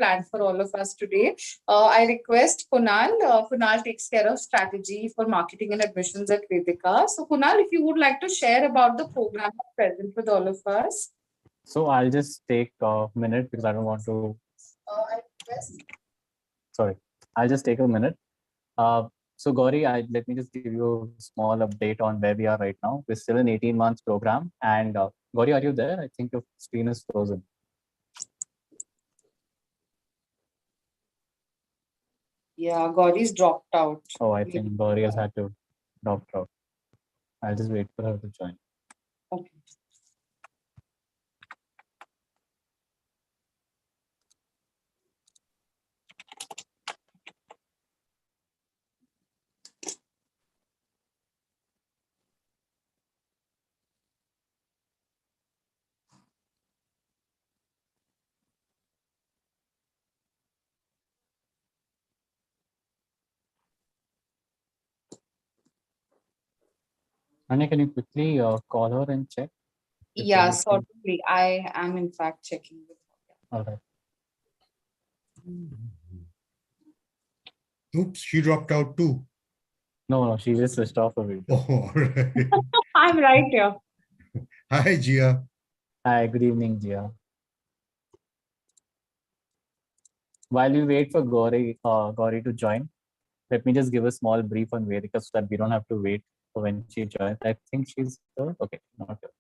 planned for all of us today. I request Kunal. Kunal takes care of strategy for marketing and admissions at Vedica. So Kunal, if you would like to share about the program present with all of us. So I'll just take a minute because I don't want to. I request. Sorry, I'll just take a minute. So Gauri, let me just give you a small update on where we are right now. We're still an 18 months program. And Gauri, are you there? I think your screen is frozen. Yeah, Gauri's dropped out. Oh, I think Gauri has had to drop out. I'll just wait for her to join. Okay. Anya, can you quickly call her and check? Yeah, certainly. I am in fact checking with her. All right. Oops, she dropped out too. No, she just switched off her video. Oh, all right. I'm right here. Hi, Gia. Hi, good evening, Jia. While we wait for Gauri to join, let me just give a small brief on Vedica so that we don't have to wait for when she joins. I think she's here. Okay, not here.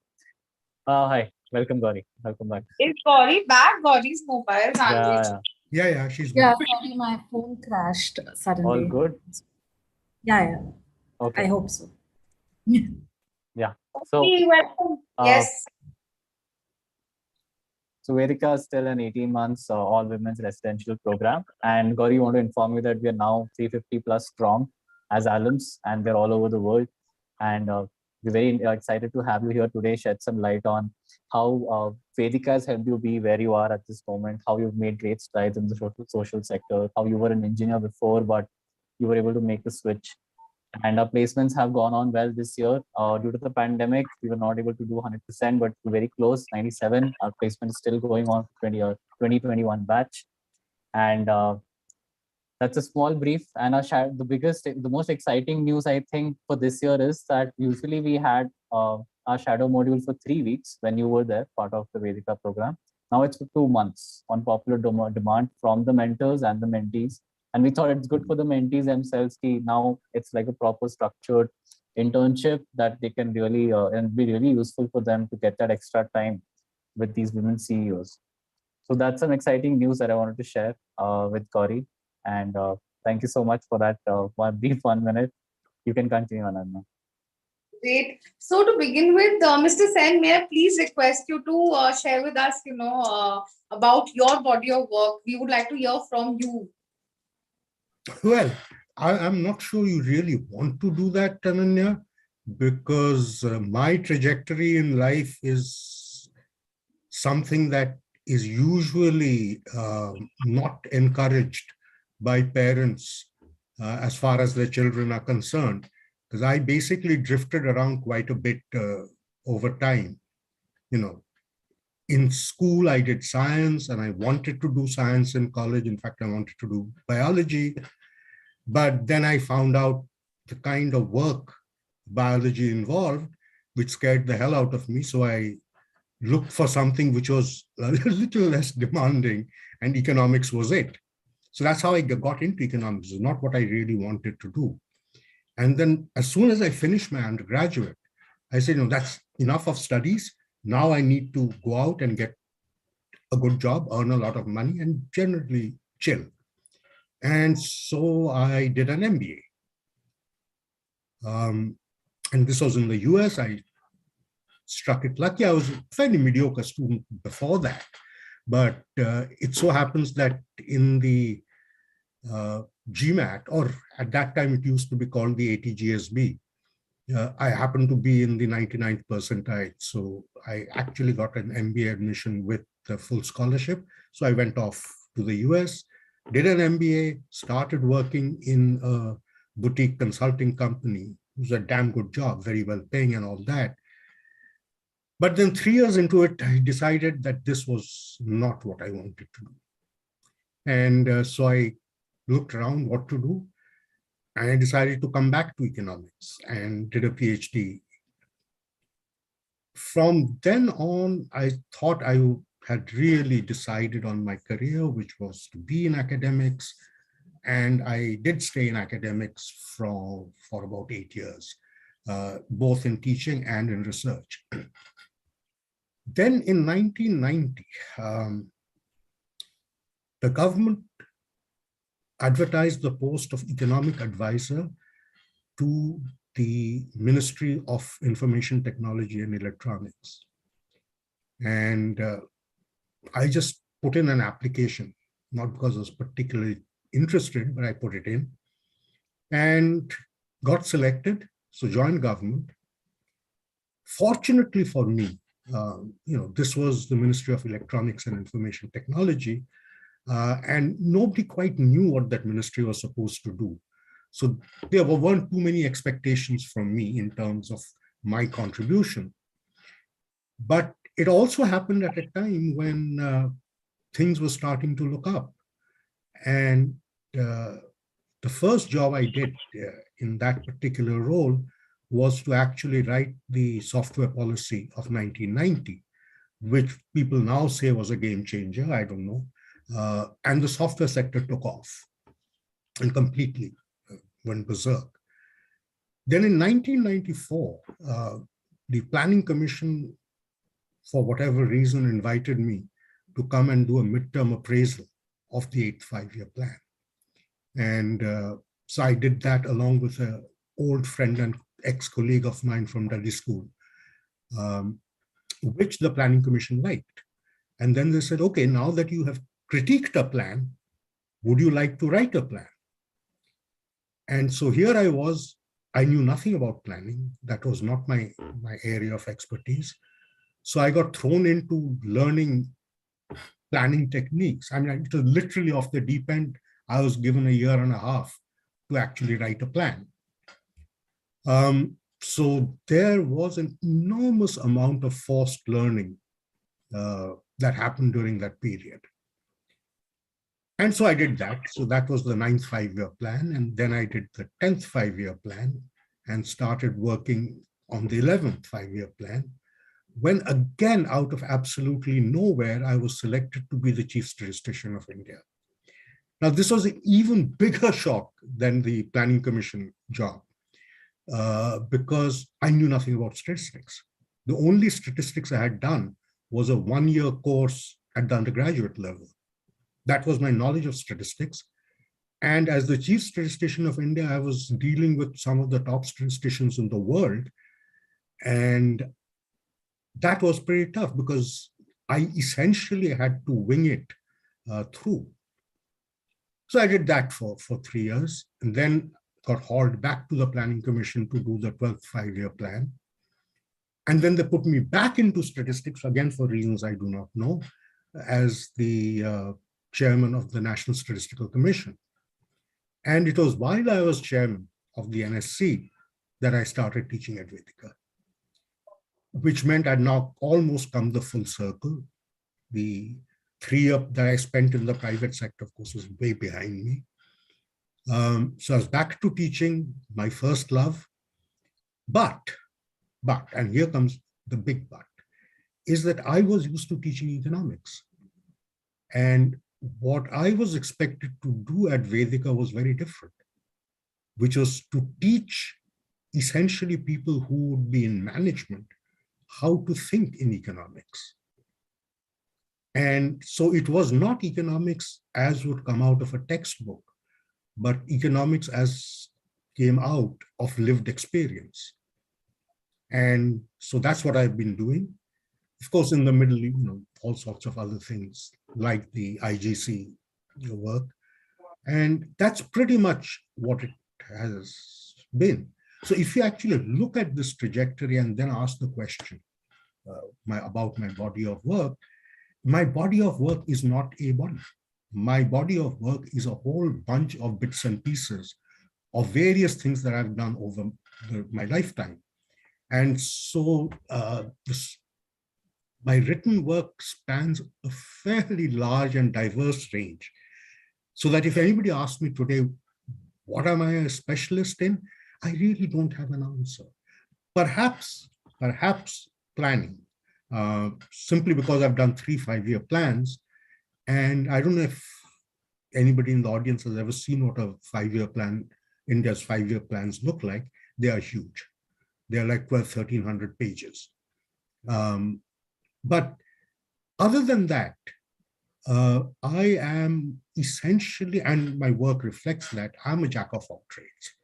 Hi, welcome Gauri. Welcome back. Is Gauri back? Gauri's mobile language. Yeah, she's Yeah, back. sorry, my phone crashed suddenly. All good? Yeah. Okay. I hope so. Yeah. So, Welcome. Yes. So Vedica is still an 18 months all women's residential program. And Gauri, want to inform you that we are now 350 plus strong as alums, and we're all over the world. And we're very excited to have you here today, shed some light on how Vedica has helped you be where you are at this moment, how you've made great strides in the social sector, how you were an engineer before, but you were able to make the switch. And our placements have gone on well this year. Due to the pandemic, we were not able to do 100%, but we're very close, 97. Our placement is still going on for 2021 batch. And that's a small brief. And the most exciting news, I think, for this year is that usually we had our shadow module for 3 weeks when you were there, part of the Vedica program. Now it's for 2 months on popular demand from the mentors and the mentees. And we thought it's good for the mentees themselves. Now it's like a proper structured internship that they can really and be really useful for them to get that extra time with these women CEOs. So that's some exciting news that I wanted to share with Gauri. And thank you so much for that brief 1 minute. You can continue, Ananya. Great. So to begin with, Mr. Sen, may I please request you to share with us, about your body of work. We would like to hear from you. Well, I'm not sure you really want to do that, Ananya, because my trajectory in life is something that is usually not encouraged by parents as far as their children are concerned, because I basically drifted around quite a bit over time. In school, I did science and I wanted to do science in college. In fact, I wanted to do biology. But then I found out the kind of work biology involved, which scared the hell out of me. So I looked for something which was a little less demanding, and economics was it. So that's how I got into economics. It's not what I really wanted to do. And then as soon as I finished my undergraduate, I said, that's enough of studies. Now I need to go out and get a good job, earn a lot of money, and generally chill. And so I did an MBA. And this was in the US. I struck it lucky. I was a fairly mediocre student before that. But it so happens that in the GMAT, or at that time it used to be called the ATGSB, I happened to be in the 99th percentile. So I actually got an MBA admission with the full scholarship. So I went off to the US, did an MBA, started working in a boutique consulting company. It was a damn good job, very well paying and all that. But then 3 years into it, I decided that this was not what I wanted to do. And so I looked around what to do, and I decided to come back to economics and did a PhD. From then on, I thought I had really decided on my career, which was to be in academics. And I did stay in academics for about 8 years, both in teaching and in research. Then in 1990, the government advertised the post of economic advisor to the Ministry of Information Technology and Electronics. And I just put in an application, not because I was particularly interested, but I put it in and got selected, so joined government. Fortunately for me, this was the Ministry of Electronics and Information Technology, and nobody quite knew what that ministry was supposed to do. So there weren't too many expectations from me in terms of my contribution. But it also happened at a time when things were starting to look up. And the first job I did in that particular role was to actually write the software policy of 1990, which people now say was a game changer. I don't know. And the software sector took off and completely went berserk. Then in 1994, the Planning Commission, for whatever reason, invited me to come and do a midterm appraisal of the 8th five-year plan. And so I did that along with an old friend and ex-colleague of mine from Delhi School, which the Planning Commission liked. And then they said, okay, now that you have critiqued a plan, would you like to write a plan? And so here I was. I knew nothing about planning. That was not my area of expertise. So I got thrown into learning planning techniques. I mean, it was literally off the deep end. I was given a year and a half to actually write a plan. So there was an enormous amount of forced learning that happened during that period. And so I did that. So that was the 9th five-year plan. And then I did the 10th five-year plan and started working on the 11th five-year plan, when again, out of absolutely nowhere, I was selected to be the chief statistician of India. Now, this was an even bigger shock than the Planning Commission job, because I knew nothing about statistics. The only statistics I had done was a one-year course at the undergraduate level. That was my knowledge of statistics. And as the chief statistician of India, I was dealing with some of the top statisticians in the world. And that was pretty tough because I essentially had to wing it through. So I did that for 3 years, and then got hauled back to the Planning Commission to do the 12th five-year plan. And then they put me back into statistics, again, for reasons I do not know, as the chairman of the National Statistical Commission. And it was while I was chairman of the NSC that I started teaching at Vedica, which meant I'd now almost come the full circle. The 3 years that I spent in the private sector, of course, was way behind me. So I was back to teaching, my first love. But, and here comes the big but, is that I was used to teaching economics. And what I was expected to do at Vedica was very different, which was to teach essentially people who would be in management how to think in economics. And so it was not economics as would come out of a textbook, but economics as came out of lived experience. And so that's what I've been doing. Of course, in the middle, all sorts of other things like the IGC work. And that's pretty much what it has been. So if you actually look at this trajectory and then ask the question about my body of work, my body of work is not a body. My body of work is a whole bunch of bits and pieces of various things that I've done over my lifetime. And so my written work spans a fairly large and diverse range. So that if anybody asks me today, what am I a specialist in? I really don't have an answer. Perhaps planning, simply because I've done 3 5-year plans. And I don't know if anybody in the audience has ever seen what a 5-year plan, India's 5-year plans look like. They are huge. They're like 1,300 pages. But other than that, I am essentially, and my work reflects that, I'm a jack of all trades,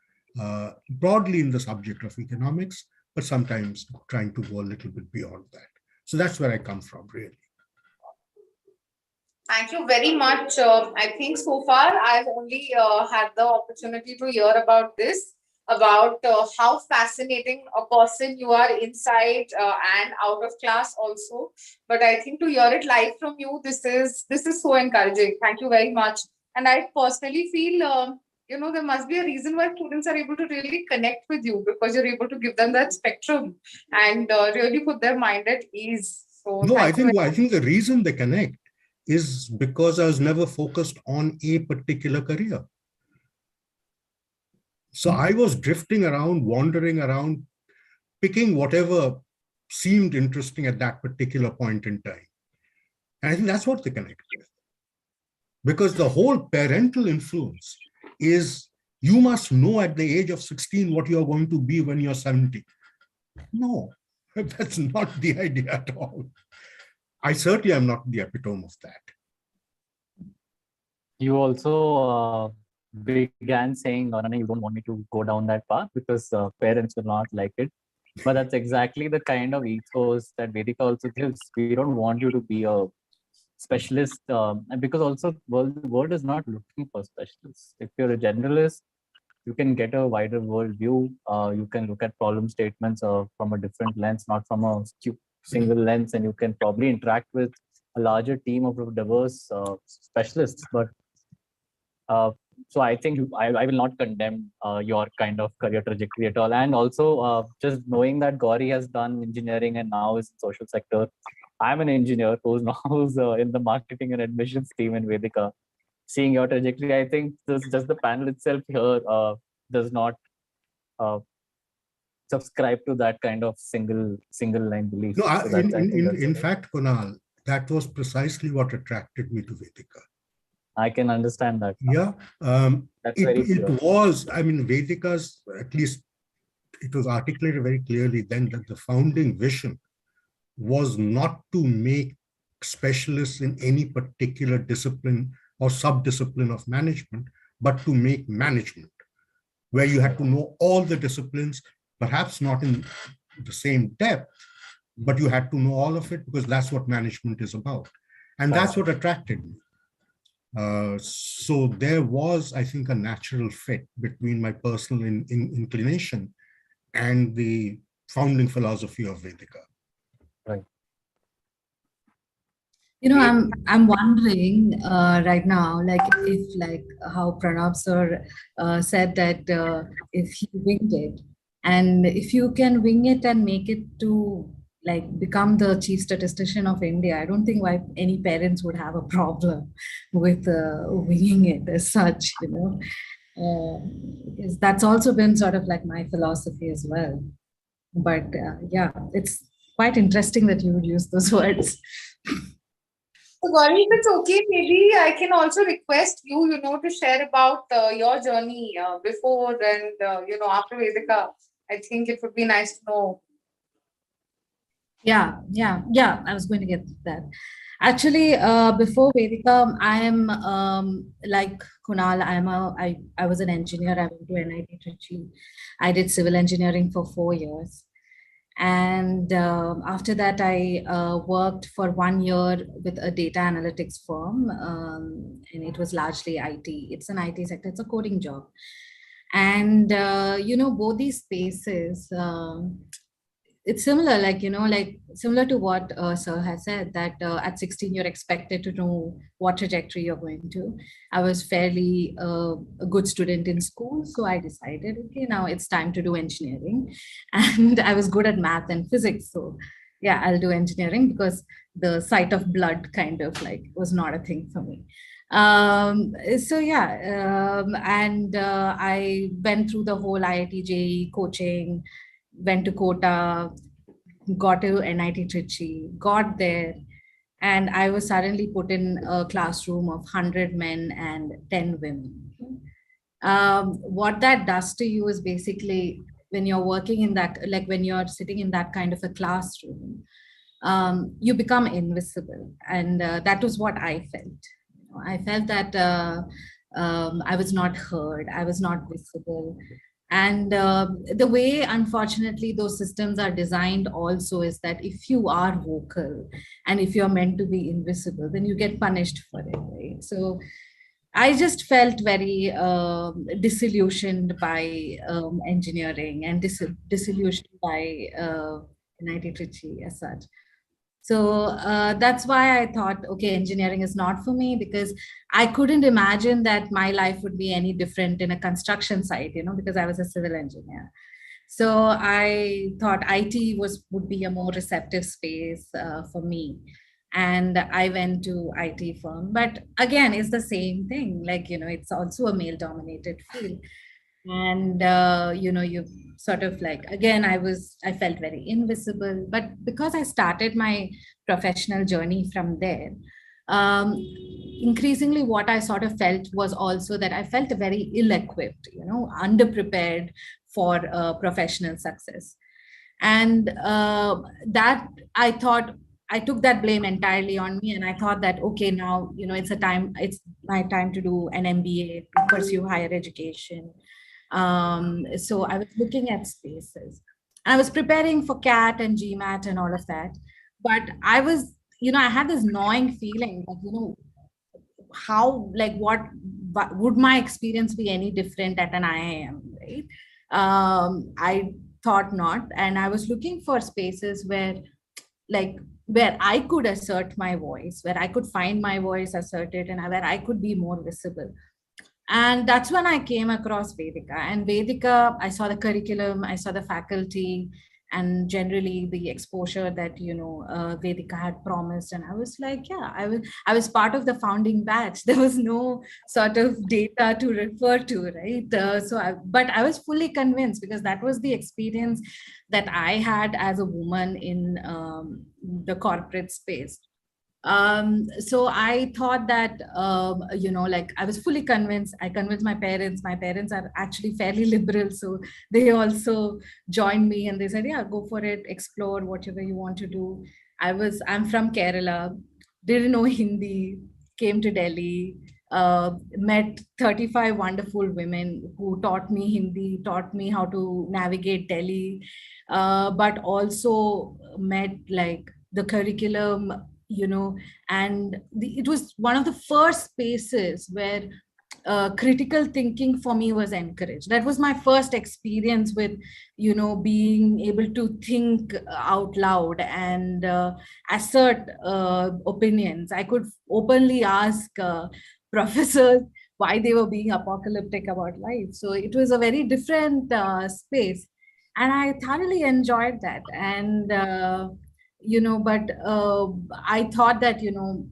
broadly in the subject of economics, but sometimes trying to go a little bit beyond that. So that's where I come from, really. Thank you very much. I think so far I've only had the opportunity to hear about this, about how fascinating a person you are inside and out of class also. But I think to hear it live from you, this is so encouraging. Thank you very much. And I personally feel, there must be a reason why students are able to really connect with you, because you're able to give them that spectrum and really put their mind at ease. So no, I thank you. think the reason they connect is because I was never focused on a particular career. So I was drifting around, wandering around, picking whatever seemed interesting at that particular point in time. And I think that's what they connect with. Because the whole parental influence is, you must know at the age of 16 what you're going to be when you're 70. No, that's not the idea at all. I certainly am not the epitome of that. You also began saying, oh, no, you don't want me to go down that path because parents will not like it. But that's exactly the kind of ethos that Vedica also gives. We don't want you to be a specialist, and because also the world is not looking for specialists. If you're a generalist, you can get a wider world view. You can look at problem statements from a different lens, not from a single lens, and you can probably interact with a larger team of diverse specialists. But so I think I will not condemn your kind of career trajectory at all. And also just knowing that Gauri has done engineering and now is in social sector. I'm an engineer who's now in the marketing and admissions team in Vedica. Seeing your trajectory, I think just the panel itself here does not subscribe to that kind of single line belief. No, So in fact, Kunal, that was precisely what attracted me to Vedica. I can understand that. Yeah, it was, I mean, Vedica's, at least it was articulated very clearly then that the founding vision was not to make specialists in any particular discipline or sub-discipline of management, but to make management, where you had to know all the disciplines, perhaps not in the same depth, but you had to know all of it, because that's what management is about. And that's what attracted me. So there was, I think, a natural fit between my personal inclination and the founding philosophy of Vedica. Right. You know, I'm wondering right now, like if like how Pranab sir said that if he winged it, and if you can wing it and make it to like become the chief statistician of India, I don't think why any parents would have a problem with winging it as such, you know, because that's also been sort of like my philosophy as well. But yeah, it's quite interesting that you would use those words. So Gauri, if it's okay, maybe I can also request you, to share about your journey before and, after Vedica. I think it would be nice to know. Yeah. I was going to get to that. Actually, before Vedica, I am like Kunal. I was an engineer. I went to NIT Trichy. I did civil engineering for 4 years, and after that, I worked for 1 year with a data analytics firm, and it was largely IT. It's an IT sector. It's a coding job, and both these spaces. It's similar, like similar to what Sir has said, that at 16 you're expected to know what trajectory you're going to. I was fairly a good student in school, so I decided, okay, now it's time to do engineering, and I was good at math and physics, so yeah, I'll do engineering because the sight of blood kind of like was not a thing for me. So yeah, and I went through the whole IIT JEE coaching, went to Kota, got to NIT Trichy, got there, and I was suddenly put in a classroom of 100 men and 10 women. What that does to you is basically when you're working in that, like when you're sitting in that kind of a classroom, you become invisible. And that was what I felt. I felt that I was not heard, I was not visible. And the way, unfortunately, those systems are designed also is that if you are vocal and if you're meant to be invisible, then you get punished for it, right? So I just felt very disillusioned by engineering and disillusioned by NIT Trichy as such. So that's why I thought, okay, engineering is not for me, because I couldn't imagine that my life would be any different in a construction site, because I was a civil engineer. So I thought IT would be a more receptive space for me. And I went to IT firm, but again, it's the same thing. Like, it's also a male dominated field. And you sort of like, again, I felt very invisible. But because I started my professional journey from there, um, increasingly what I sort of felt was also that I felt very ill-equipped, underprepared for professional success. And that I thought, I took that blame entirely on me, and I thought that, okay, now it's my time to do an MBA, to pursue higher education. So I was looking at spaces. I was preparing for CAT and GMAT and all of that. But I was, I had this gnawing feeling that, how, like, what would my experience be any different at an IIM, right? I thought not. And I was looking for spaces where, like, where I could assert my voice, where I could find my voice asserted, and where I could be more visible. And that's when I came across Vedica. And Vedica, I saw the curriculum, I saw the faculty, and generally the exposure that Vedica had promised. And I was like, yeah, I was part of the founding batch. There was no sort of data to refer to, right? But I was fully convinced, because that was the experience that I had as a woman in the corporate space. So I thought that, like, I was fully convinced. I convinced my parents. My parents are actually fairly liberal. So they also joined me, and they said, yeah, go for it, explore whatever you want to do. I'm from Kerala, didn't know Hindi, came to Delhi, met 35 wonderful women who taught me Hindi, taught me how to navigate Delhi, but also met, like, the curriculum, and it was one of the first spaces where critical thinking for me was encouraged. That was my first experience with, being able to think out loud and assert opinions. I could openly ask professors why they were being apocalyptic about life. So it was a very different space, and I thoroughly enjoyed that. And but I thought that,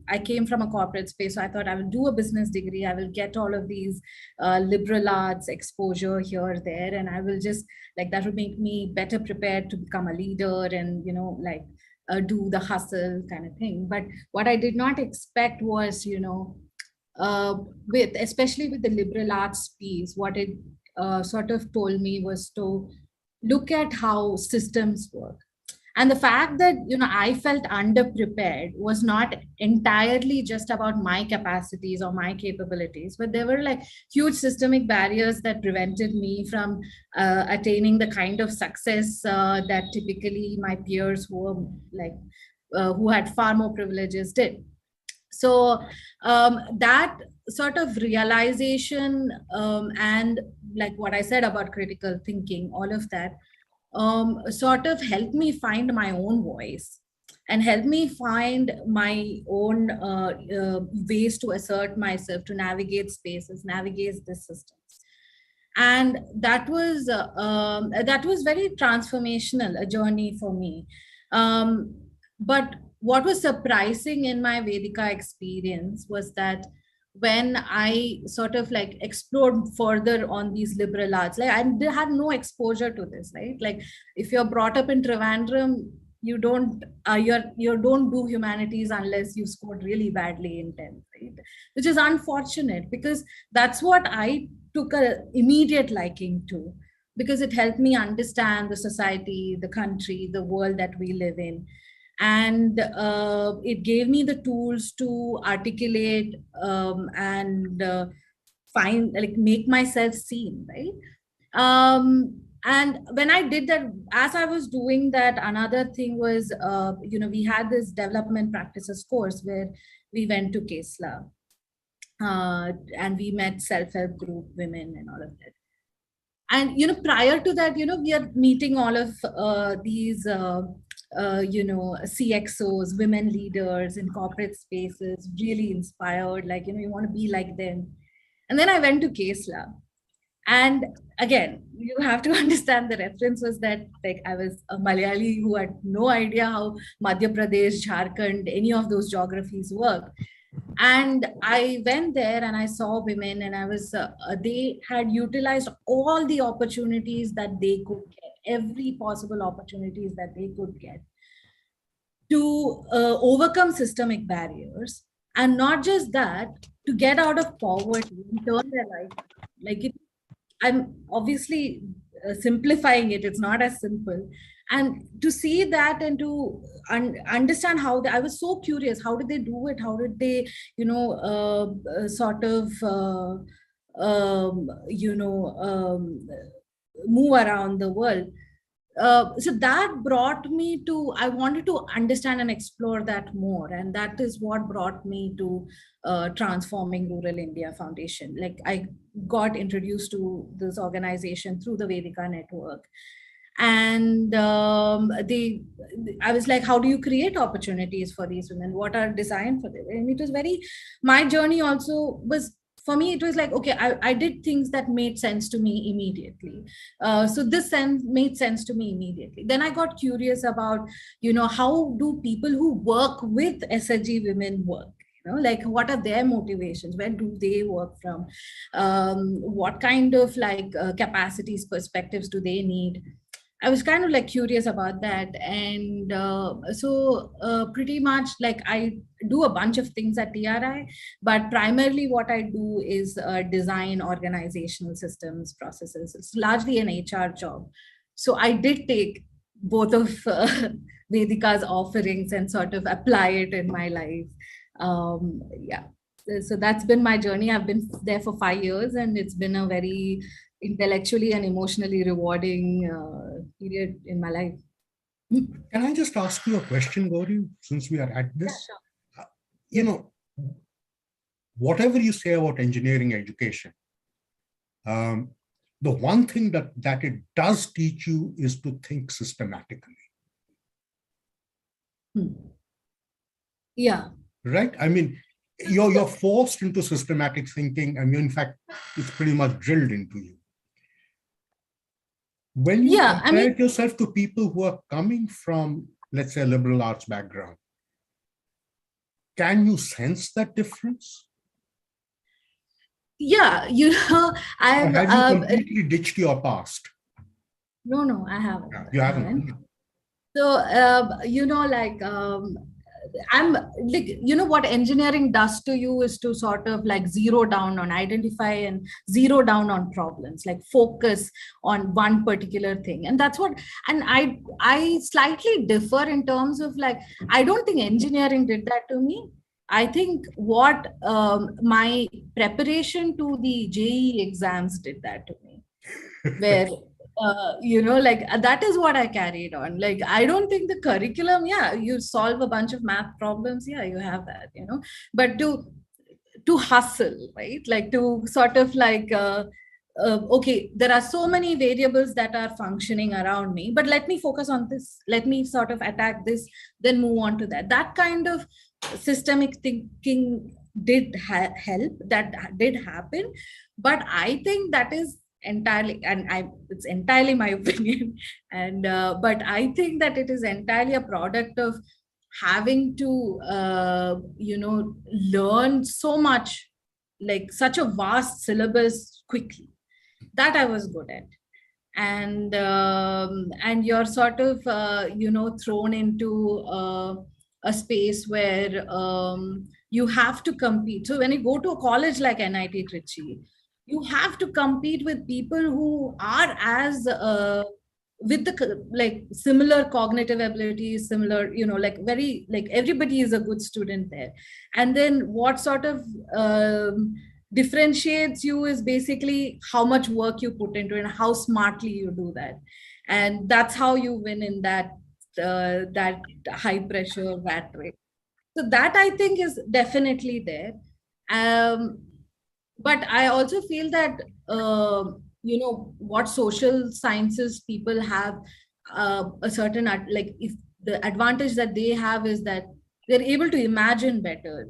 I came from a corporate space, so I thought I will do a business degree, I will get all of these liberal arts exposure here, there, and I will just, like, that would make me better prepared to become a leader and, like, do the hustle kind of thing. But what I did not expect was, especially with the liberal arts piece, what it sort of told me was to look at how systems work. And the fact that, I felt underprepared was not entirely just about my capacities or my capabilities, but there were, like, huge systemic barriers that prevented me from attaining the kind of success that typically my peers who were, like, who had far more privileges did. So that sort of realization, and, like, what I said about critical thinking, all of that sort of helped me find my own voice and helped me find my own ways to assert myself, to navigate spaces, navigate the systems. And that was very transformational, a journey for me. But what was surprising in my Vedica experience was that when I sort of like explored further on these liberal arts. Like I had no exposure to this, right? Like if you're brought up in Trivandrum, you don't you don't do humanities unless you scored really badly in 10th, right? Which is unfortunate, because that's what I took a immediate liking to, because it helped me understand the society, the country, the world that we live in. And it gave me the tools to articulate and find, like, make myself seen, right? And when I did that, as I was doing that, another thing was, we had this development practices course where we went to Kesla, and we met self-help group women and all of that. And prior to that, we are meeting all of these CXOs, women leaders in corporate spaces, really inspired, like, you want to be like them. And then I went to Kesla. And again, you have to understand, the reference was that, like, I was a Malayali who had no idea how Madhya Pradesh, Jharkhand, any of those geographies work. And I went there and I saw women, and I was, they had utilized all the opportunities that they could get, every possible opportunities that they could get to overcome systemic barriers. And not just that, to get out of poverty and turn their life. Like, I'm obviously simplifying it. It's not as simple. And to see that and to understand how I was so curious, how did they do it? How did they, move around the world? So that brought me to, I wanted to understand and explore that more. And that is what brought me to Transforming Rural India Foundation. Like, I got introduced to this organization through the Vedica network. And I was like, how do you create opportunities for these women? What are designed for them? And it was my journey also was, for me, it was like, okay, I did things that made sense to me immediately. So this made sense to me immediately. Then I got curious about, how do people who work with SHG women work? Like, what are their motivations? Where do they work from? What kind of capacities, perspectives do they need? I was kind of like curious about that. And so pretty much, like, I do a bunch of things at TRI, but primarily what I do is design organizational systems, processes. It's largely an HR job. So I did take both of Vedica's offerings and sort of apply it in my life. Yeah. So that's been my journey. I've been there for 5 years, and it's been a very intellectually and emotionally rewarding period in my life. Can I just ask you a question, Gauri, since we are at this? Yeah, sure. Whatever you say about engineering education, the one thing that it does teach you is to think systematically. Yeah. Right? I mean, you're forced into systematic thinking. I mean, in fact, it's pretty much drilled into you. When you compare yourself to people who are coming from, let's say, a liberal arts background, can you sense that difference? Yeah, have you completely ditched your past? No, I haven't. You haven't. So, I'm like, what engineering does to you is to sort of like zero down on, identify and zero down on problems, like focus on one particular thing. And that's what, and I slightly differ in terms of, like, I don't think engineering did that to me. I think what my preparation to the JEE exams did that to me, where that is what I carried on. Like, I don't think the curriculum, you solve a bunch of math problems, you have that, but to hustle, right? Like, to sort of like, okay, there are so many variables that are functioning around me, but let me focus on this, let me sort of attack this, then move on to that. That kind of systemic thinking did help, that did happen. But I think that is entirely, and it's entirely my opinion, and but I think that it is entirely a product of having to learn so much like such a vast syllabus quickly. That I was good at. And you're sort of thrown into a space where you have to compete. So when you go to a college like NIT Trichy, you have to compete with people who are as with the like similar cognitive abilities, similar, like very, like everybody is a good student there. And then what sort of differentiates you is basically how much work you put into it and how smartly you do that. And that's how you win in that high pressure rat race. So that I think is definitely there. But I also feel that what social sciences people have a certain like, if the advantage that they have is that they're able to imagine better.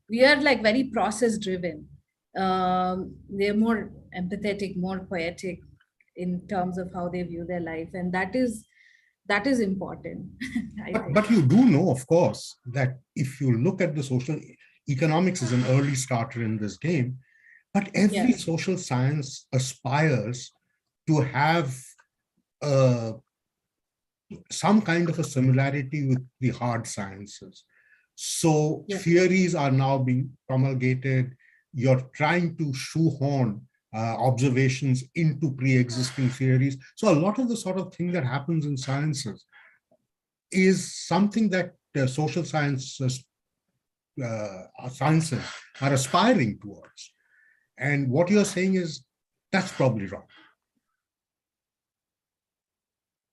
We are like very process driven. They're more empathetic, more poetic in terms of how they view their life, and that is important. But you do know, of course, that if you look at the social economics is an early starter in this game, but every Yes. social science aspires to have some kind of a similarity with the hard sciences. So Yeah. theories are now being promulgated. You're trying to shoehorn observations into pre-existing theories. So a lot of the sort of thing that happens in sciences is something that social sciences are aspiring towards. And what you're saying is that's probably wrong.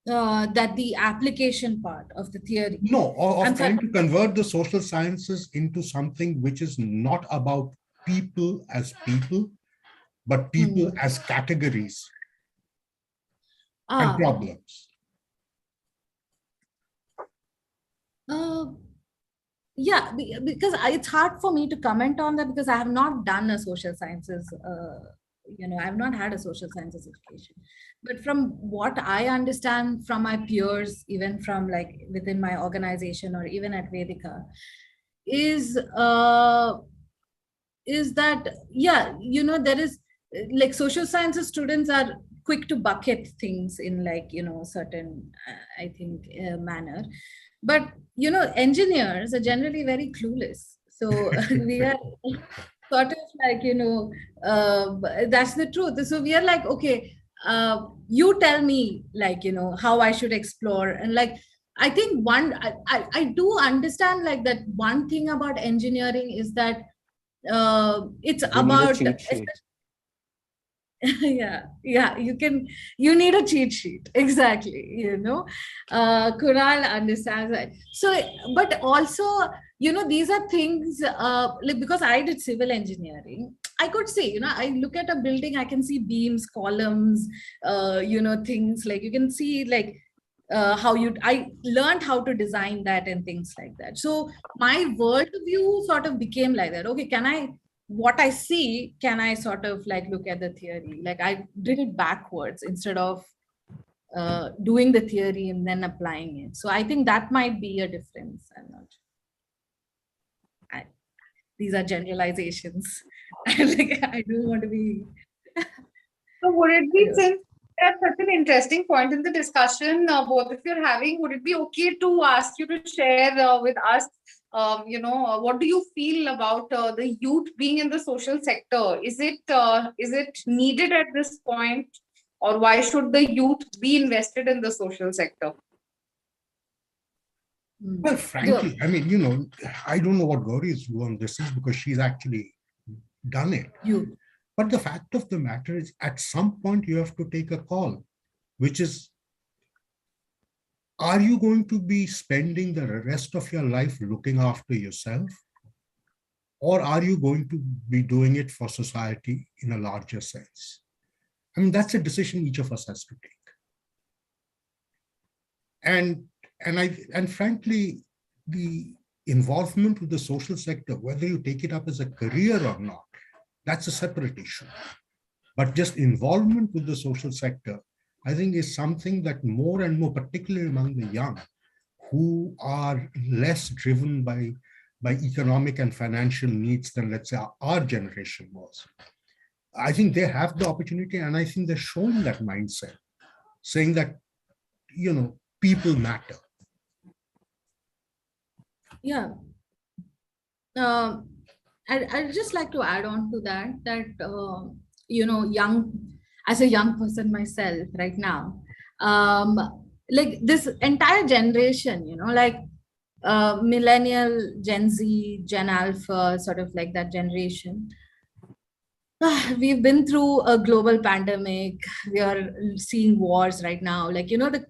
That the application part of the theory. No, of trying to convert the social sciences into something which is not about people as people, but people as categories and problems. Yeah, because it's hard for me to comment on that because I have not done a social sciences, I've not had a social sciences education. But from what I understand from my peers, even from like within my organization or even at Vedica, is that, yeah, there is like social sciences students are quick to bucket things in like, certain, I think, manner. But, engineers are generally very clueless. So we are sort of like, that's the truth. So we are like, okay, you tell me like, how I should explore. And like, I think I do understand like that one thing about engineering is that it's You need a about cheat sheet. yeah, you need a cheat sheet, exactly. Kunal understands that. So but also, these are things like, because I did civil engineering, I could see, I look at a building, I can see beams, columns, things like, you can see like I learned how to design that and things like that. So my worldview sort of became like that. Okay, what I see, can I sort of like look at the theory? Like I did it backwards instead of doing the theory and then applying it. So I think that might be a difference. I'm not sure. These are generalizations. Like, I don't want to be. So would it be, since that's such an interesting point in the discussion both of you are having, would it be okay to ask you to share with us, what do you feel about the youth being in the social sector? Is it needed at this point, or why should the youth be invested in the social sector? Well, frankly, I mean, I don't know what Gauri's view on this is because she's actually done it. But the fact of the matter is, at some point, you have to take a call, which is, are you going to be spending the rest of your life looking after yourself? Or are you going to be doing it for society in a larger sense? I mean, that's a decision each of us has to take. And frankly, the involvement with the social sector, whether you take it up as a career or not, that's a separate issue. But just involvement with the social sector, I think, is something that more and more, particularly among the young, who are less driven by by economic and financial needs than, let's say, our generation was. I think they have the opportunity, and I think they're showing that mindset, saying that, people matter. Yeah. I'd just like to add on to that, as a young person myself right now, like this entire generation, millennial, Gen Z, Gen Alpha, sort of like that generation. We've been through a global pandemic. We are seeing wars right now. The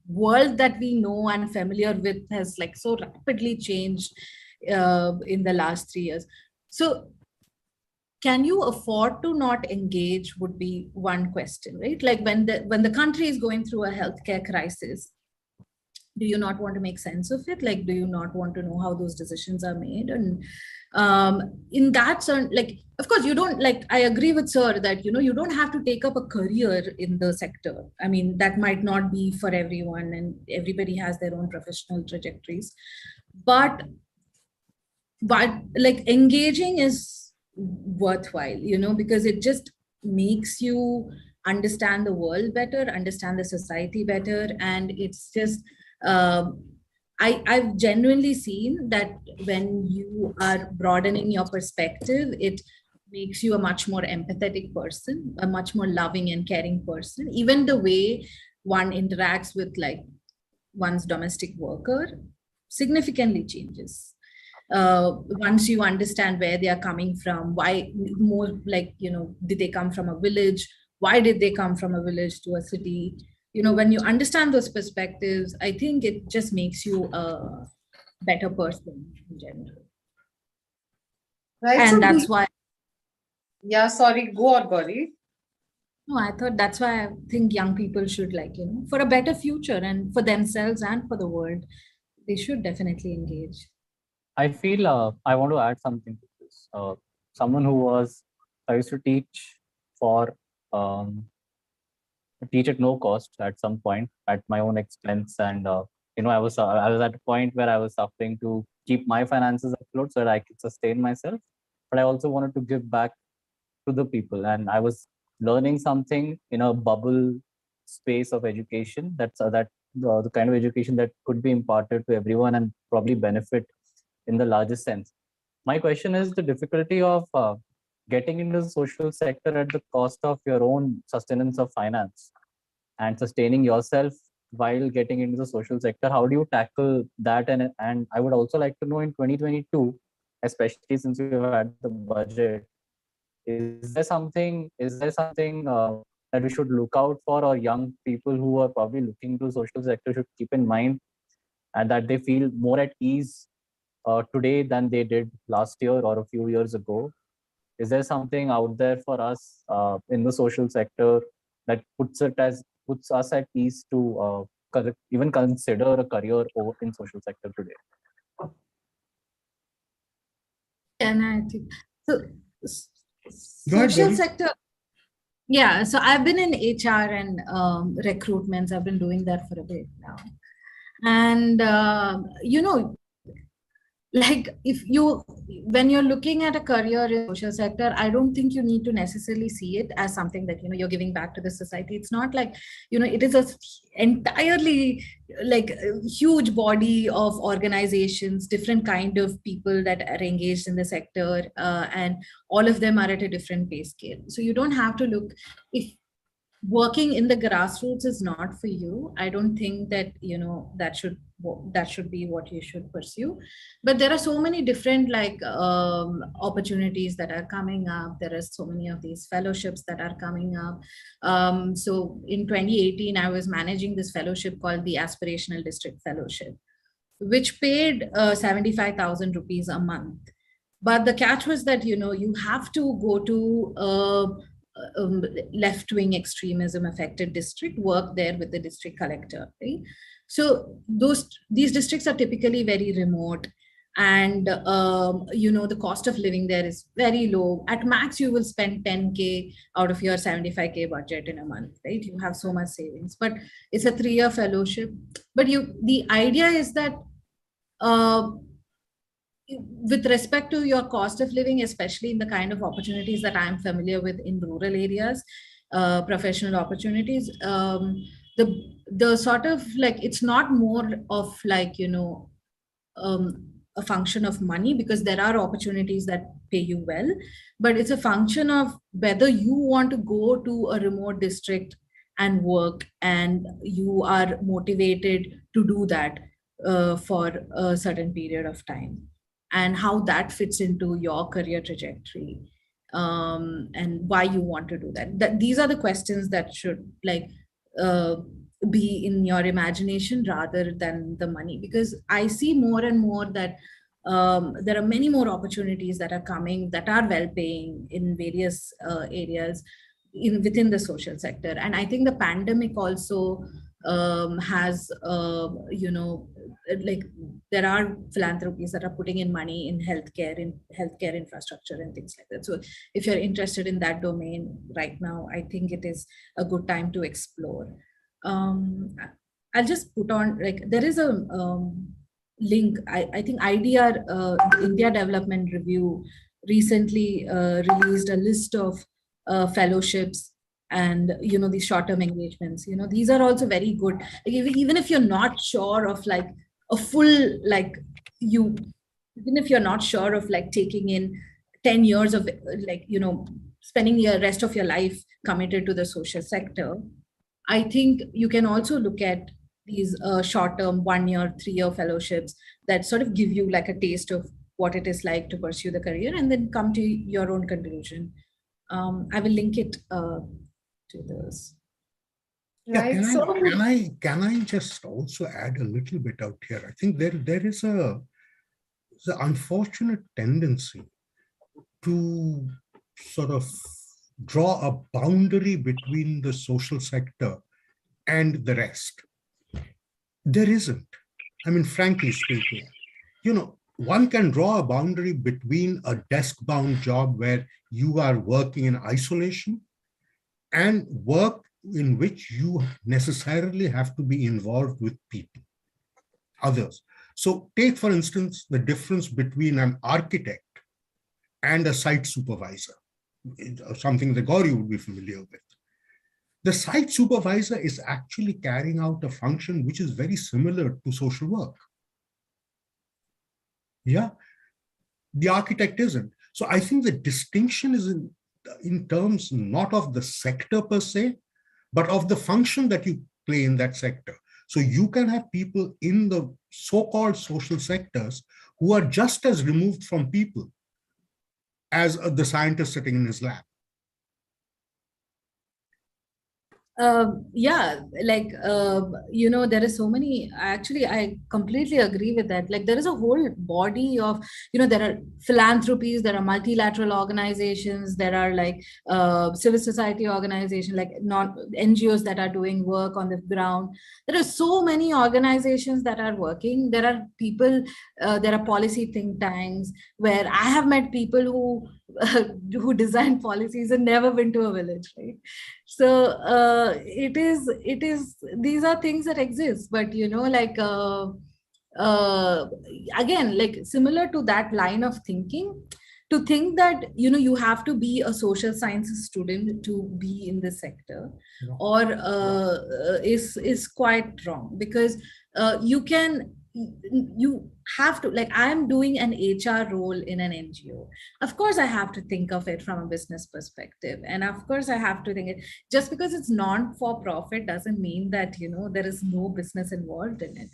world that we know and familiar with has like so rapidly changed in the last 3 years. So can you afford to not engage would be one question, right? Like when the country is going through a healthcare crisis, do you not want to make sense of it? Like, do you not want to know how those decisions are made? And in that sense, like, of course, you don't, like, I agree with sir that, you don't have to take up a career in the sector. I mean, that might not be for everyone, and everybody has their own professional trajectories. But like engaging is worthwhile, because it just makes you understand the world better, understand the society better. And it's just, I've genuinely seen that when you are broadening your perspective, it makes you a much more empathetic person, a much more loving and caring person. Even the way one interacts with like one's domestic worker significantly changes. Once you understand where they are coming from, why, more like, did they come from a village? Why did they come from a village to a city? When you understand those perspectives, I think it just makes you a better person in general. Right. And that's why. Yeah, sorry, go on, Gauri. No, I thought that's why I think young people should, like, for a better future and for themselves and for the world, they should definitely engage. I feel I want to add something to this. Someone I used to teach teach at no cost at some point at my own expense, and I was at a point where I was suffering to keep my finances afloat so that I could sustain myself, but I also wanted to give back to the people, and I was learning something in a bubble space of education. That's the kind of education that could be imparted to everyone and probably benefit in the largest sense. My question is the difficulty of getting into the social sector at the cost of your own sustenance of finance and sustaining yourself while getting into the social sector. How do you tackle that? And I would also like to know, in 2022, especially since we've had the budget, is there something that we should look out for, or young people who are probably looking to the social sector should keep in mind, and that they feel more at ease today than they did last year or a few years ago? Is there something out there for us in the social sector that puts us at ease to even consider a career in social sector today? And I think so. Social sector. Yeah, so I've been in HR and recruitments. I've been doing that for a bit now. And, like when you're looking at a career in social sector, I don't think you need to necessarily see it as something that, you're giving back to the society. It's not like, it is a entirely like a huge body of organizations, different kind of people that are engaged in the sector, and all of them are at a different pay scale. So you don't have to look, if working in the grassroots is not for you, I don't think that that should be what you should pursue. But there are so many different opportunities that are coming up. There are so many of these fellowships that are coming up. So in 2018 I was managing this fellowship called the Aspirational District Fellowship, which paid 75,000 rupees a month. But the catch was that you have to go to left-wing extremism affected district, work there with the district collector, right? So these districts are typically very remote, and the cost of living there is very low. At max you will spend 10K out of your 75K budget in a month, right? You have so much savings. But it's a 3-year fellowship. But the idea is that with respect to your cost of living, especially in the kind of opportunities that I'm familiar with in rural areas, professional opportunities, the sort of like, it's not more of like, a function of money, because there are opportunities that pay you well, but it's a function of whether you want to go to a remote district and work, and you are motivated to do that for a certain period of time, and how that fits into your career trajectory, and why you want to do that. These are the questions that should like uh, be in your imagination rather than the money, because I see more and more that there are many more opportunities that are coming that are well paying in various areas within the social sector. And I think the pandemic also has like, there are philanthropies that are putting in money in healthcare infrastructure and things like that. So if you're interested in that domain right now, I think it is a good time to explore. I'll just put on, like, there is a link. I think IDR, India Development Review, recently released a list of fellowships and these short-term engagements. These are also very good. Like, even if you're not sure of like a full, like, even if you're not sure of like taking in 10 years of like spending the rest of your life committed to the social sector, I think you can also look at these short-term 1 year, 3 year fellowships that sort of give you like a taste of what it is like to pursue the career, and then come to your own conclusion. I will link it to this. Yeah, Right. can I just also add a little bit out here? I think there is the unfortunate tendency to sort of draw a boundary between the social sector and the rest. There isn't. I mean, frankly speaking, one can draw a boundary between a desk-bound job where you are working in isolation and work in which you necessarily have to be involved with people, others. So take, for instance, the difference between an architect and a site supervisor, something that Gauri would be familiar with. The site supervisor is actually carrying out a function which is very similar to social work. Yeah, the architect isn't. So I think the distinction is in terms not of the sector per se, but of the function that you play in that sector. So you can have people in the so-called social sectors who are just as removed from people as the scientist sitting in his lab. Yeah, like, there are so many. Actually, I completely agree with that. Like, there is a whole body of, there are philanthropies, there are multilateral organizations, there are like civil society organizations, like non NGOs that are doing work on the ground. There are so many organizations that are working. There are people, there are policy think tanks where I have met people who design policies and never been to a village, right? So it is these are things that exist, but like again, like similar to that line of thinking, to think that you have to be a social sciences student to be in this sector, or is quite wrong, because you have to, like, I'm doing an HR role in an NGO. Of course I have to think of it from a business perspective, and of course I have to think it, just because it's non-for-profit doesn't mean that there is no business involved in it.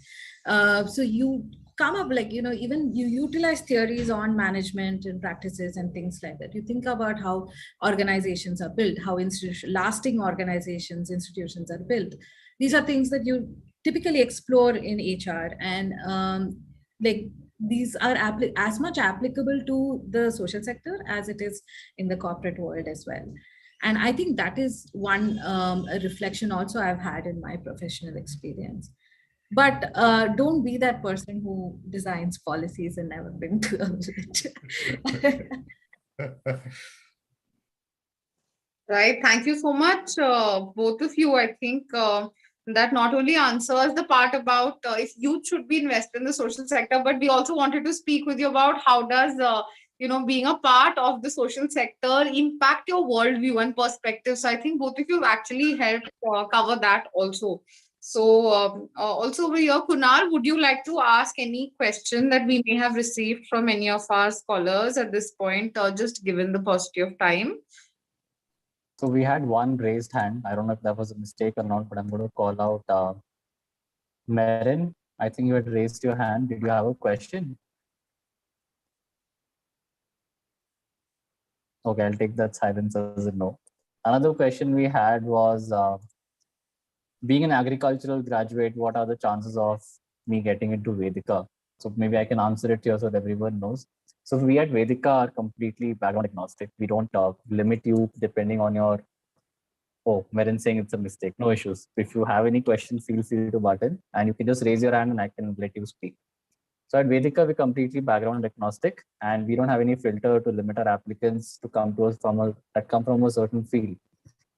So you come up, like, even you utilize theories on management and practices and things like that. You think about how organizations are built, how lasting institutions are built. These are things that you typically explore in HR, and like, these are as much applicable to the social sector as it is in the corporate world as well. And I think that is one a reflection also I've had in my professional experience. But don't be that person who designs policies and never been to a village. Right. Thank you so much, both of you. I think that not only answers the part about if youth should be invested in the social sector, but we also wanted to speak with you about how does being a part of the social sector impact your worldview and perspective. So I think both of you have actually helped cover that also. So also over here, Kunal, would you like to ask any question that we may have received from any of our scholars at this point, just given the paucity of time? So we had one raised hand. I don't know if that was a mistake or not, but I'm going to call out Marin. I think you had raised your hand. Did you have a question? Okay, I'll take that silence as a no. Another question we had was, being an agricultural graduate, what are the chances of me getting into Vedica? So maybe I can answer it here so that everyone knows. So we at Vedica are completely background agnostic. We don't limit you depending on your, oh, Marin saying it's a mistake. No issues. If you have any questions, feel free to button and you can just raise your hand and I can let you speak. So at Vedica, we're completely background agnostic and we don't have any filter to limit our applicants to come to us that come from a certain field.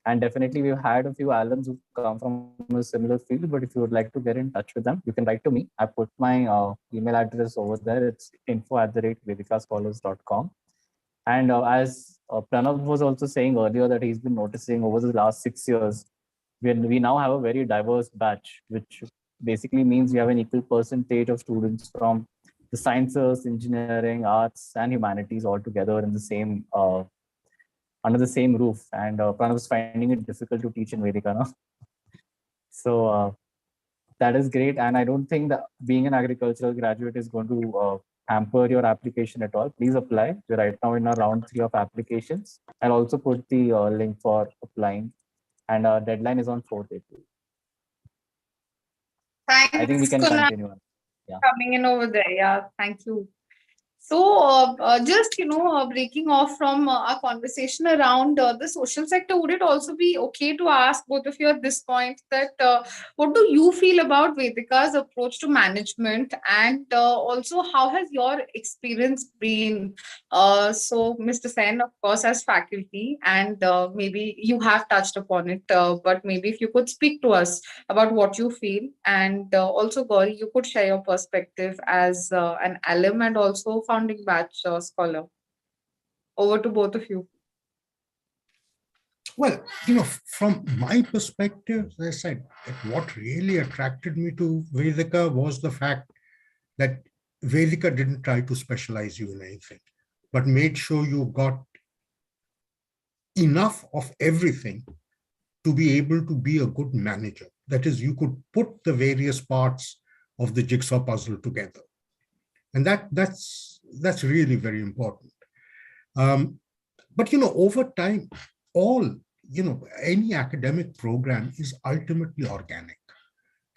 And definitely we've had a few alums who come from a similar field, but if you would like to get in touch with them, you can write to me. I put my email address over there. It's info@vedicascholars.com. And as Pranab was also saying earlier that he's been noticing over the last 6 years, we now have a very diverse batch, which basically means we have an equal percentage of students from the sciences, engineering, arts, and humanities all together in the same under the same roof. And Pranav is finding it difficult to teach in Vedica now. So that is great. And I don't think that being an agricultural graduate is going to hamper your application at all. Please apply. We're right now in our round 3 of applications. I'll also put the link for applying. And our deadline is on 4th April. Thanks, I think we can Kunal, continue. Yeah. coming in over there. Yeah, thank you. So, just breaking off from our conversation around the social sector, would it also be okay to ask both of you at this point that what do you feel about Vedica's approach to management, and also how has your experience been? So, Mr. Sen, of course, as faculty, and maybe you have touched upon it, but maybe if you could speak to us about what you feel, and also Gauri, you could share your perspective as an alum and also founding batch scholar. Over to both of you. Well, from my perspective, as I said, that what really attracted me to Vedica was the fact that Vedica didn't try to specialize you in anything, but made sure you got enough of everything to be able to be a good manager. That is, you could put the various parts of the jigsaw puzzle together. And that's really very important. But, over time, any academic program is ultimately organic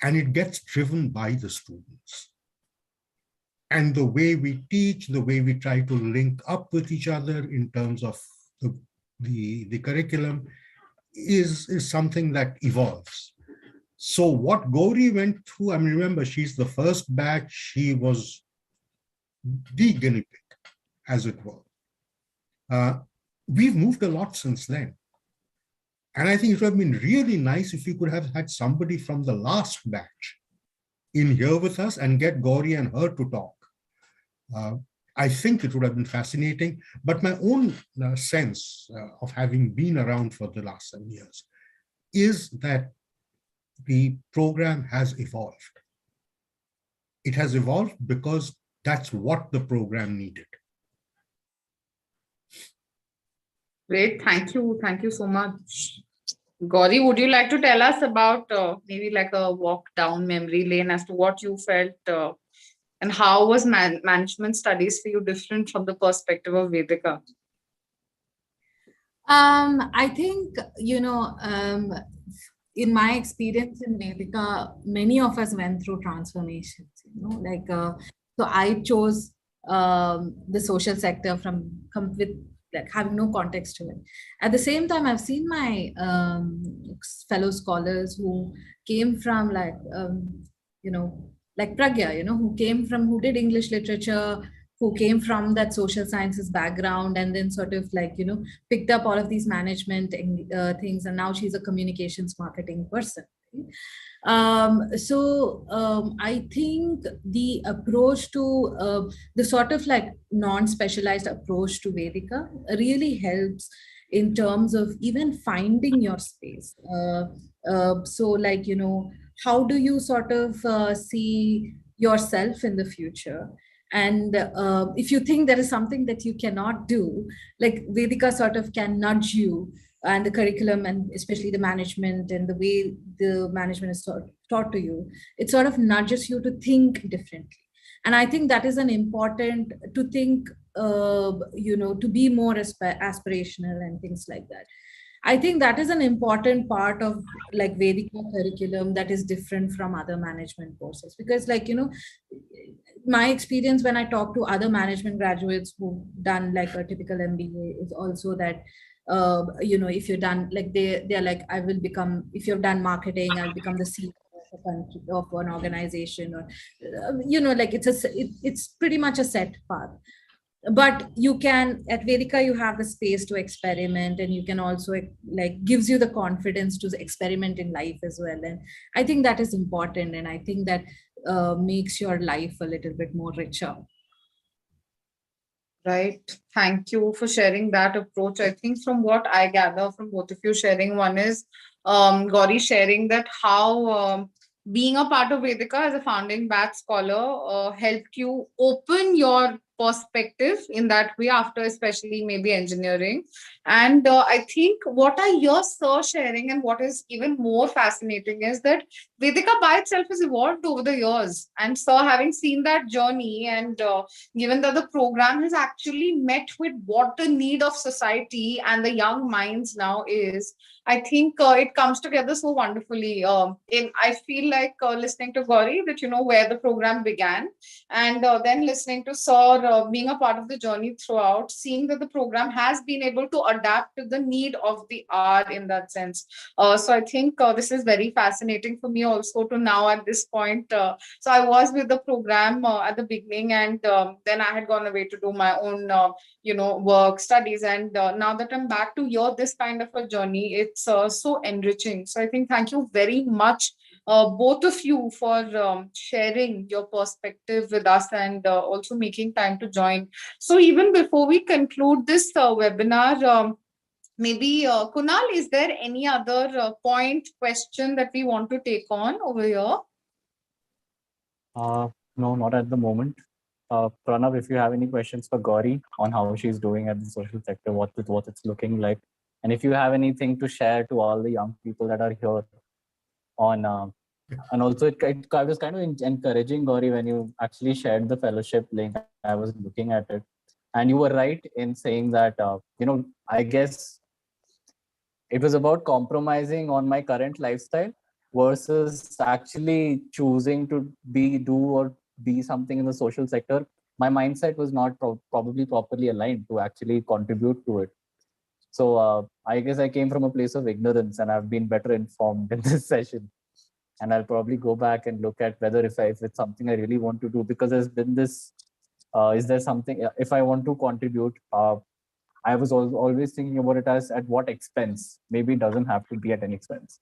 and it gets driven by the students. And the way we teach, the way we try to link up with each other in terms of the curriculum is something that evolves. So what Gauri went through, I mean, remember, she's the first batch, she was the guinea pig, as it were. We've moved a lot since then. And I think it would have been really nice if we could have had somebody from the last batch in here with us and get Gauri and her to talk. I think it would have been fascinating, but my own sense of having been around for the last 7 years is that the program has evolved. It has evolved because that's what the program needed. Great, thank you. Thank you so much. Gauri, would you like to tell us about maybe like a walk down memory lane as to what you felt and how was management studies for you different from the perspective of Vedica? I think, in my experience in Vedica, many of us went through transformations, so I chose the social sector with having no context to it. At the same time, I've seen my fellow scholars who came from like Pragya, who did English literature, who came from that social sciences background and then sort of picked up all of these management things. And now she's a communications marketing person. I think the approach to the sort of like non-specialized approach to Vedika really helps in terms of even finding your space. Like, you know, how do you sort of see yourself in the future? And if you think there is something that you cannot do, like Vedika sort of can nudge you, and the curriculum and especially the management and the way the management is taught to you, it sort of nudges you to think differently. And I think that is an important to think, you know, to be more aspirational and things like that. I think that is an important part of like Vedika curriculum that is different from other management courses, because like, you know, my experience when I talk to other management graduates who've done like a typical MBA is also that you know, if you're done like they're like, I will become, if you've done marketing, I'll become the CEO of a country, of an organization, or you know, like it's pretty much a set path. But you can, at Vedica you have the space to experiment, and you can also like gives you the confidence to experiment in life as well. And I think that is important, and I think that makes your life a little bit more richer. Right. Thank you for sharing that approach. I think from what I gather from both of you sharing, one is Gauri sharing that how being a part of Vedica as a founding batch scholar helped you open your perspective in that way after especially maybe engineering. And I think what I hear Sir sharing and what is even more fascinating is that Vedica by itself has evolved over the years. And Sir, having seen that journey and given that the program has actually met with what the need of society and the young minds now is, I think it comes together so wonderfully. I feel like listening to Gauri that, you know, where the program began, and then listening to Sir being a part of the journey throughout, seeing that the program has been able to adapt to the need of the hour in that sense. So I think this is very fascinating for me also to now at this point. So I was with the program at the beginning, and then I had gone away to do my own, you know, work, studies. And now that I'm back to hear this kind of a journey, it's so enriching. So I think thank you very much, both of you, for sharing your perspective with us and also making time to join. So even before we conclude this webinar, maybe Kunal, is there any other point, question that we want to take on over here? No, not at the moment. Pranab, if you have any questions for Gauri on how she's doing at the social sector, what it's looking like, and if you have anything to share to all the young people that are here on, and also I was kind of encouraging Gauri when you actually shared the fellowship link. I was looking at it, and you were right in saying that, you know, I guess it was about compromising on my current lifestyle versus actually choosing to do or be something in the social sector. My mindset was not probably properly aligned to actually contribute to it. So I guess I came from a place of ignorance, and I've been better informed in this session. And I'll probably go back and look at whether if it's something I really want to do, because there's been this, is there something, if I want to contribute, I was always thinking about it as at what expense. Maybe it doesn't have to be at any expense.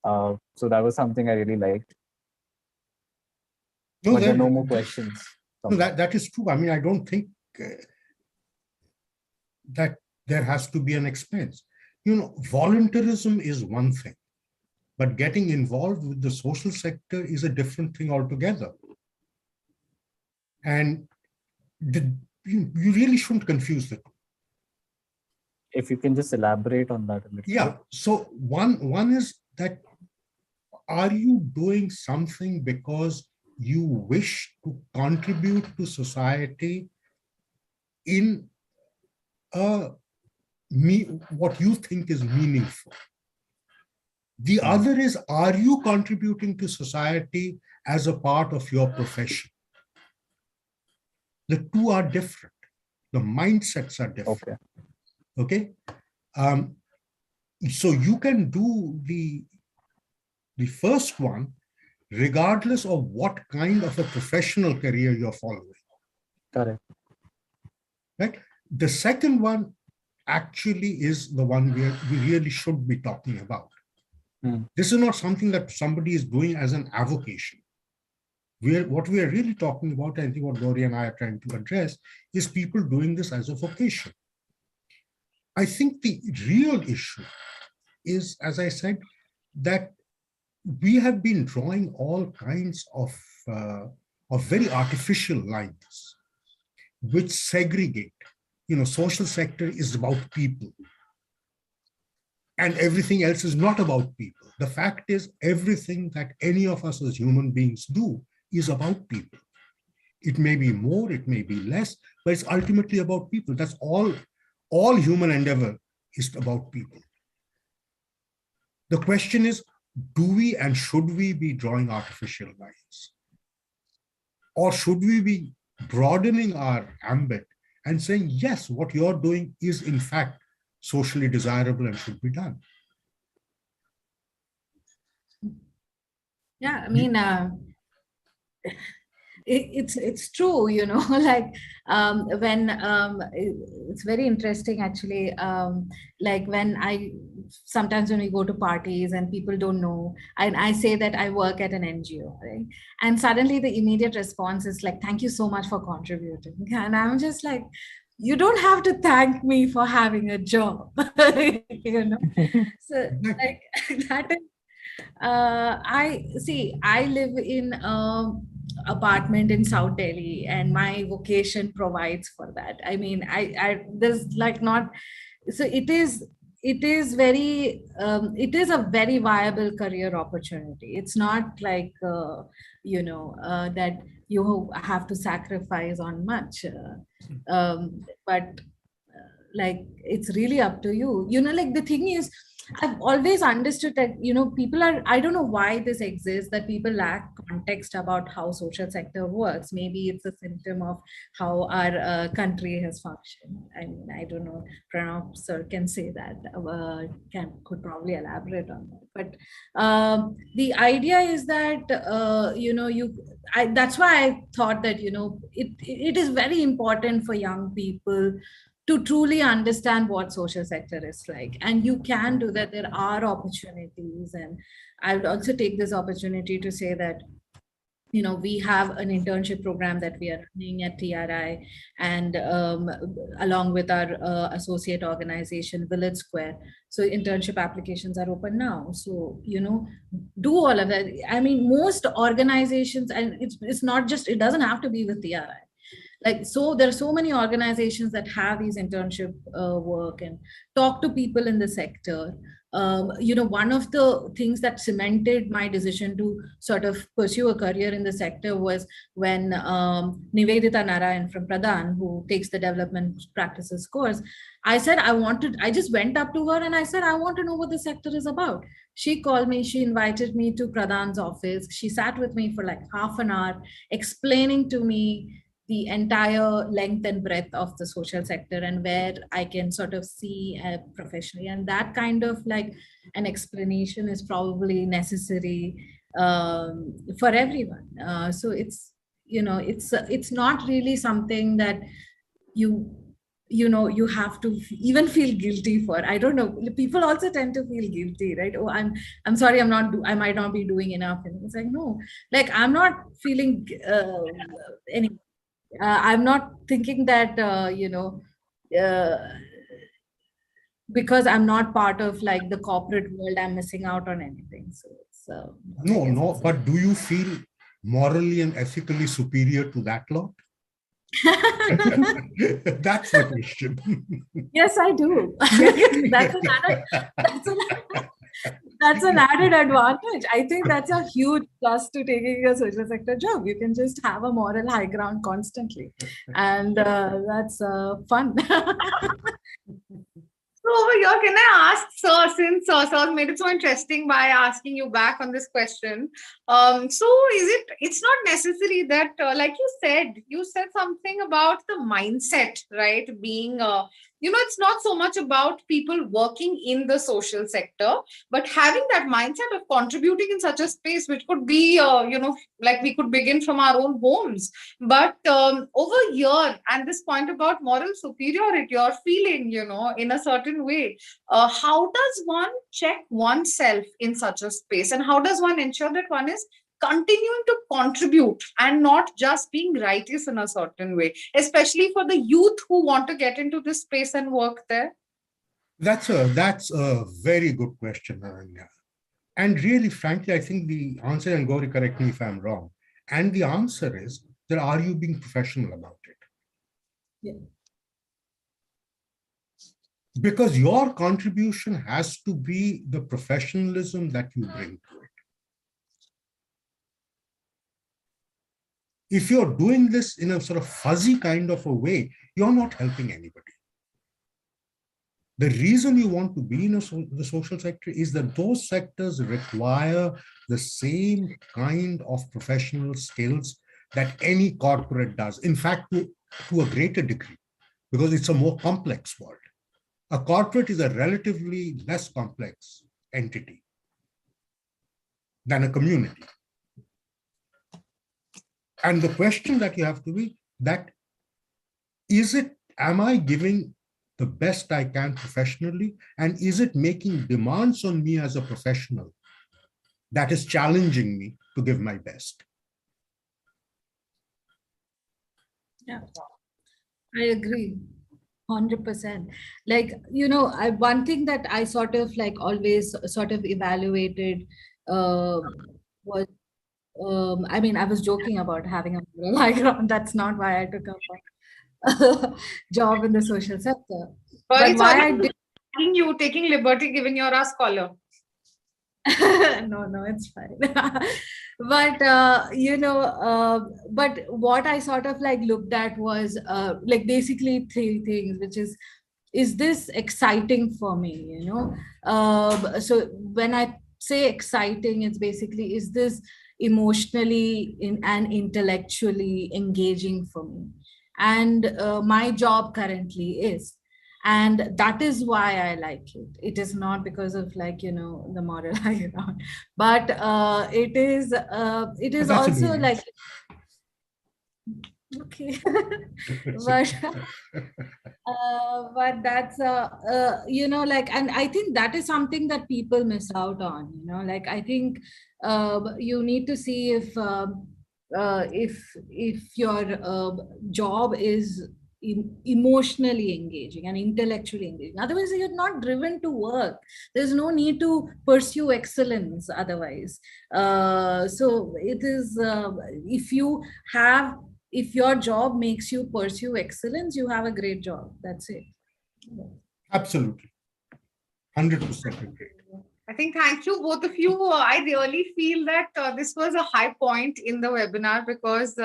So that was something I really liked. No, but there are no more questions. No, that is true. I mean, I don't think that there has to be an expense. You know, volunteerism is one thing, but getting involved with the social sector is a different thing altogether. And you really shouldn't confuse the two. If you can just elaborate on that a little. Yeah. So one is that, are you doing something because you wish to contribute to society in what you think is meaningful? The other is, are you contributing to society as a part of your profession? The two are different. The mindsets are different. Okay. So you can do the first one regardless of what kind of a professional career you're following. Correct. Right. The second one actually is the one we really should be talking about. This is not something that somebody is doing as an avocation. What we are really talking about, I think what Gauri and I are trying to address, is people doing this as a vocation. I think the real issue is, as I said, that we have been drawing all kinds of very artificial lines which segregate. Social sector is about people, and everything else is not about people. The fact is, everything that any of us as human beings do is about people. It may be more, it may be less, but it's ultimately about people. That's all human endeavor is about people. The question is, do we and should we be drawing artificial lines? Or should we be broadening our ambit and saying, yes, what you're doing is in fact socially desirable and should be done? Yeah, I mean, it's true, like when it's very interesting actually, like sometimes when we go to parties and people don't know, and I say that I work at an NGO, right? And suddenly the immediate response is like, thank you so much for contributing. And I'm just like, you don't have to thank me for having a job. So like that is, I live in apartment in South Delhi, and my vocation provides for that. I mean, there's like not, so it is very, it is a very viable career opportunity. It's not like, that you have to sacrifice on much, but like, it's really up to you. Like the thing is, I've always understood that, people I don't know why this exists, that people lack context about how social sector works. Maybe it's a symptom of how our country has functioned. I mean, I don't know, Pranab sir can say that, could probably elaborate on that. But the idea is that, that's why I thought that, it is very important for young people to truly understand what social sector is like. And you can do that. There are opportunities. And I would also take this opportunity to say that, we have an internship program that we are running at TRI, and along with our associate organization, Village Square. So internship applications are open now. So, do all of that. I mean, most organizations, and it's not just, it doesn't have to be with TRI. Like, so there are so many organizations that have these internship work, and talk to people in the sector. One of the things that cemented my decision to sort of pursue a career in the sector was when Nivedita Narayan from Pradhan, who takes the development practices course, I just went up to her and I said, I want to know what the sector is about. She called me, she invited me to Pradhan's office. She sat with me for like half an hour, explaining to me the entire length and breadth of the social sector and where I can sort of see professionally. And that kind of like an explanation is probably necessary for everyone. So it's, it's not really something that you have to even feel guilty for. I don't know. People also tend to feel guilty, right? Oh, I'm sorry, I might not be doing enough. And it's like, no, like I'm not feeling any. I'm not thinking that, because I'm not part of like the corporate world, I'm missing out on anything. So it's no. But do you feel morally and ethically superior to that lot? That's the question. Yes, I do. That's an added advantage. I think that's a huge plus to taking a social sector job. You can just have a moral high ground constantly. And that's fun. So over here, can I ask, sir, since sir made it so interesting by asking you back on this question. So it's not necessary that, like you said something about the mindset, right? Being it's not so much about people working in the social sector, but having that mindset of contributing in such a space, which could be, like we could begin from our own homes. But over here, and this point about moral superiority or feeling, in a certain way, how does one check oneself in such a space? And how does one ensure that one is continuing to contribute and not just being righteous in a certain way, especially for the youth who want to get into this space and work there? That's a very good question, Aranya. And really, frankly, I think the answer, and Gauri, correct me if I'm wrong, and the answer is that are you being professional about it? Yeah. Because your contribution has to be the professionalism that you bring to it. If you're doing this in a sort of fuzzy kind of a way, you're not helping anybody. The reason you want to be in the social sector is that those sectors require the same kind of professional skills that any corporate does. In fact, to a greater degree, because it's a more complex world. A corporate is a relatively less complex entity than a community. And the question that you have to be that, am I giving the best I can professionally? And is it making demands on me as a professional that is challenging me to give my best? Yeah, I agree. 100%. Like, one thing that I sort of like always sort of evaluated was, I mean, I was joking about having a moral high ground. That's not why I took up a job in the social sector. But why I did you taking liberty giving your a scholar. no, it's fine. But but what I sort of like looked at was like basically three things, which is this exciting for me? So when I say exciting, it's basically, is this emotionally and intellectually engaging for me? And my job currently is. And that is why I like it. It is not because of like, the moral high ground, but it is also like, okay. But that's like, and I think that is something that people miss out on, like, I think you need to see if your job is emotionally engaging and intellectually engaging. Otherwise, you're not driven to work. There's no need to pursue excellence otherwise. So it is, if your job makes you pursue excellence, you have a great job. That's it. Absolutely. 100% agree. I think, thank you, both of you. I really feel that this was a high point in the webinar, because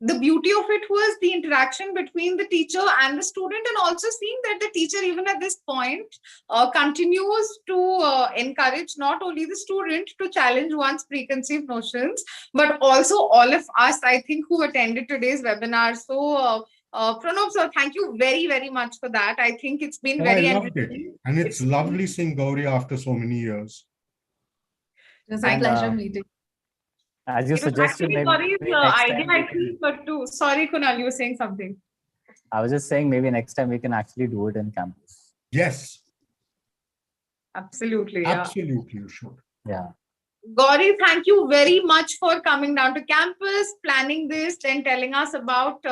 the beauty of it was the interaction between the teacher and the student, and also seeing that the teacher, even at this point, continues to encourage not only the student to challenge one's preconceived notions, but also all of us, I think, who attended today's webinar. So, Pranab sir, thank you very, very much for that. I think it's been very enriching. And it's lovely seeing Gauri after so many years. It was a pleasure meeting. As you suggested, maybe idea, I think, but too. Sorry, Kunal, you were saying something. I was just saying maybe next time we can actually do it in campus. Yes. Absolutely. Yeah. Absolutely, you should. Yeah. Gauri, thank you very much for coming down to campus, planning this, and telling us about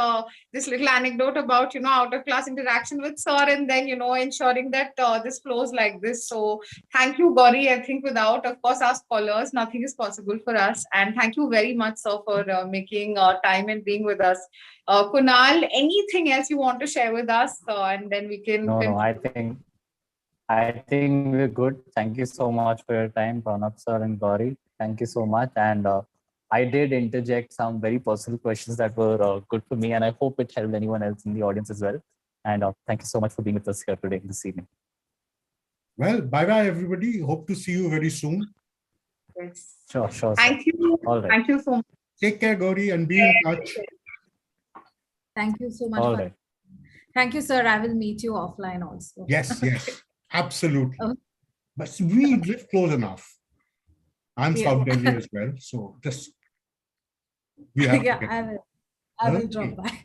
this little anecdote about, out of class interaction with sir, and then, ensuring that this flows like this. So thank you, Gauri. I think without, of course, our scholars, nothing is possible for us. And thank you very much, sir, for making time and being with us. Kunal, anything else you want to share with us? And then we can... No, I think we're good. Thank you so much for your time, Pranab sir and Gauri. Thank you so much. And I did interject some very personal questions that were good for me, and I hope it helped anyone else in the audience as well. And thank you so much for being with us here today, this evening. Well, bye-bye, everybody. Hope to see you very soon. Yes. Sure. Thank you. All right. Thank you so much. Take care, Gauri, and be in touch. Thank you so much. All right. Thank you, sir. I will meet you offline also. Yes, yes, absolutely. Okay. But we live close enough. I'm Yeah. South Delhi as well, so just we have to Yeah, get. I will Okay. drop by.